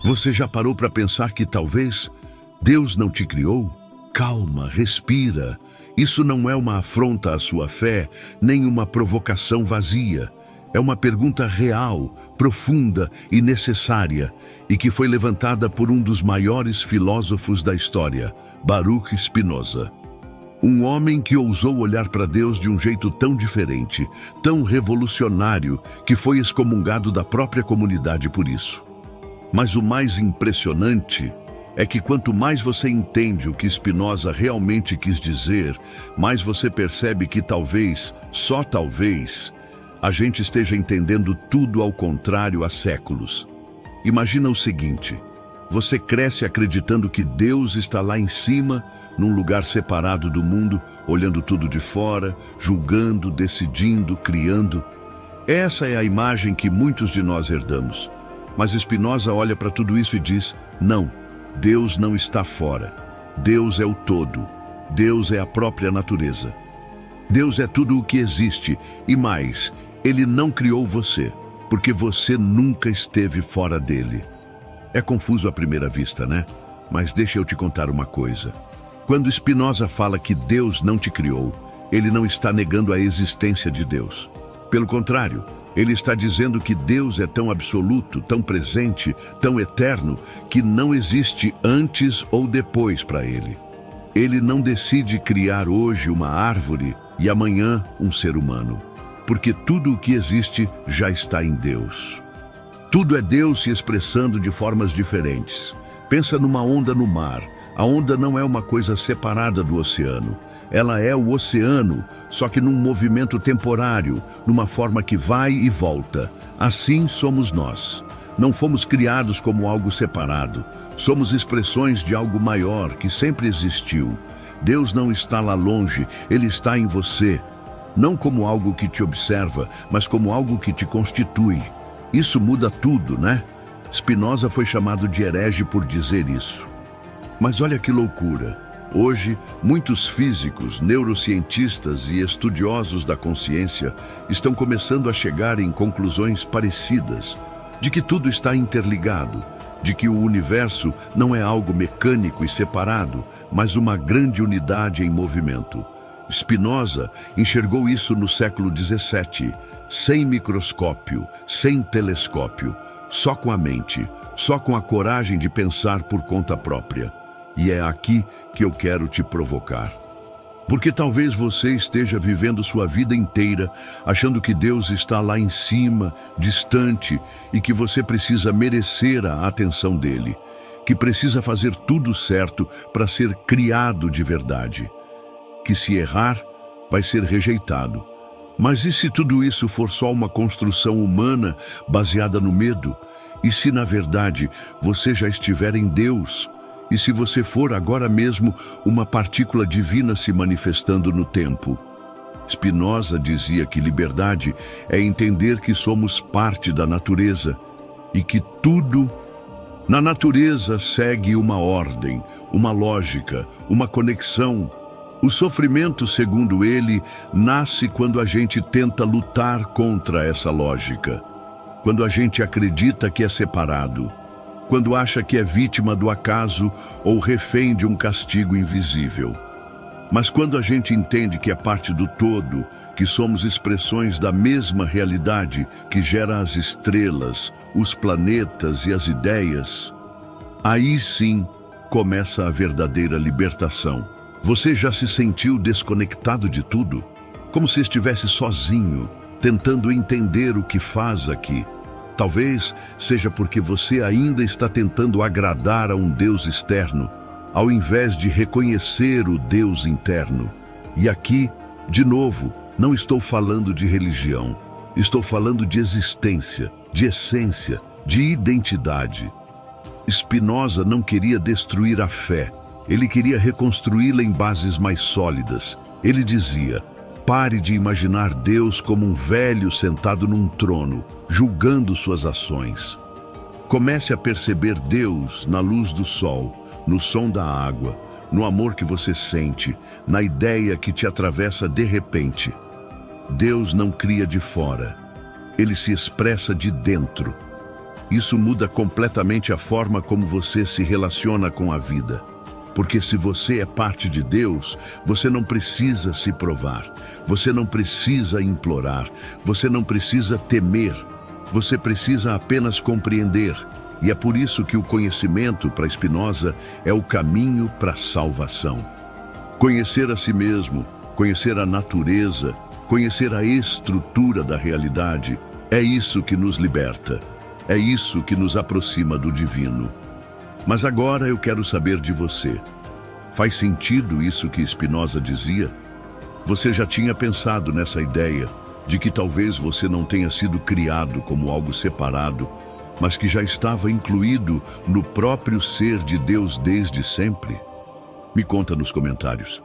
Você já parou para pensar que talvez Deus não te criou? Calma, respira. Isso não é uma afronta à sua fé, nem uma provocação vazia. É uma pergunta real, profunda e necessária, e que foi levantada por um dos maiores filósofos da história, Baruch Spinoza. Um homem que ousou olhar para Deus de um jeito tão diferente, tão revolucionário, que foi excomungado da própria comunidade por isso. Mas o mais impressionante é que quanto mais você entende o que Spinoza realmente quis dizer, mais você percebe que talvez, só talvez, a gente esteja entendendo tudo ao contrário há séculos. Imagina o seguinte: você cresce acreditando que Deus está lá em cima, num lugar separado do mundo, olhando tudo de fora, julgando, decidindo, criando. Essa é a imagem que muitos de nós herdamos. Mas Spinoza olha para tudo isso e diz: não, Deus não está fora. Deus é o todo. Deus é a própria natureza. Deus é tudo o que existe e mais, Ele não criou você, porque você nunca esteve fora dele. É confuso à primeira vista, né? Mas deixa eu te contar uma coisa. Quando Spinoza fala que Deus não te criou, ele não está negando a existência de Deus. Pelo contrário, ele está dizendo que Deus é tão absoluto, tão presente, tão eterno, que não existe antes ou depois para ele. Ele não decide criar hoje uma árvore e amanhã um ser humano, porque tudo o que existe já está em Deus. Tudo é Deus se expressando de formas diferentes. Pensa numa onda no mar. A onda não é uma coisa separada do oceano. Ela é o oceano, só que num movimento temporário, numa forma que vai e volta. Assim somos nós. Não fomos criados como algo separado. Somos expressões de algo maior que sempre existiu. Deus não está lá longe, Ele está em você. Não como algo que te observa, mas como algo que te constitui. Isso muda tudo, né? Spinoza foi chamado de herege por dizer isso. Mas olha que loucura. Hoje, muitos físicos, neurocientistas e estudiosos da consciência estão começando a chegar em conclusões parecidas, de que tudo está interligado, de que o universo não é algo mecânico e separado, mas uma grande unidade em movimento. Spinoza enxergou isso no século XVII, sem microscópio, sem telescópio, só com a mente, só com a coragem de pensar por conta própria. E é aqui que eu quero te provocar. Porque talvez você esteja vivendo sua vida inteira achando que Deus está lá em cima, distante, e que você precisa merecer a atenção dele, que precisa fazer tudo certo para ser criado de verdade, que se errar, vai ser rejeitado. Mas e se tudo isso for só uma construção humana baseada no medo? E se na verdade você já estiver em Deus? E se você for agora mesmo uma partícula divina se manifestando no tempo? Spinoza dizia que liberdade é entender que somos parte da natureza e que tudo na natureza segue uma ordem, uma lógica, uma conexão. O sofrimento, segundo ele, nasce quando a gente tenta lutar contra essa lógica, quando a gente acredita que é separado, quando acha que é vítima do acaso ou refém de um castigo invisível. Mas quando a gente entende que é parte do todo, que somos expressões da mesma realidade que gera as estrelas, os planetas e as ideias, aí sim começa a verdadeira libertação. Você já se sentiu desconectado de tudo? Como se estivesse sozinho, tentando entender o que faz aqui? Talvez seja porque você ainda está tentando agradar a um Deus externo, ao invés de reconhecer o Deus interno. E aqui, de novo, não estou falando de religião. Estou falando de existência, de essência, de identidade. Spinoza não queria destruir a fé. Ele queria reconstruí-la em bases mais sólidas. Ele dizia: pare de imaginar Deus como um velho sentado num trono, julgando suas ações. Comece a perceber Deus na luz do sol, no som da água, no amor que você sente, na ideia que te atravessa de repente. Deus não cria de fora, Ele se expressa de dentro. Isso muda completamente a forma como você se relaciona com a vida. Porque se você é parte de Deus, você não precisa se provar, você não precisa implorar, você não precisa temer, você precisa apenas compreender. E é por isso que o conhecimento, para Spinoza, é o caminho para a salvação. Conhecer a si mesmo, conhecer a natureza, conhecer a estrutura da realidade, é isso que nos liberta, é isso que nos aproxima do divino. Mas agora eu quero saber de você. Faz sentido isso que Spinoza dizia? Você já tinha pensado nessa ideia de que talvez você não tenha sido criado como algo separado, mas que já estava incluído no próprio ser de Deus desde sempre? Me conta nos comentários.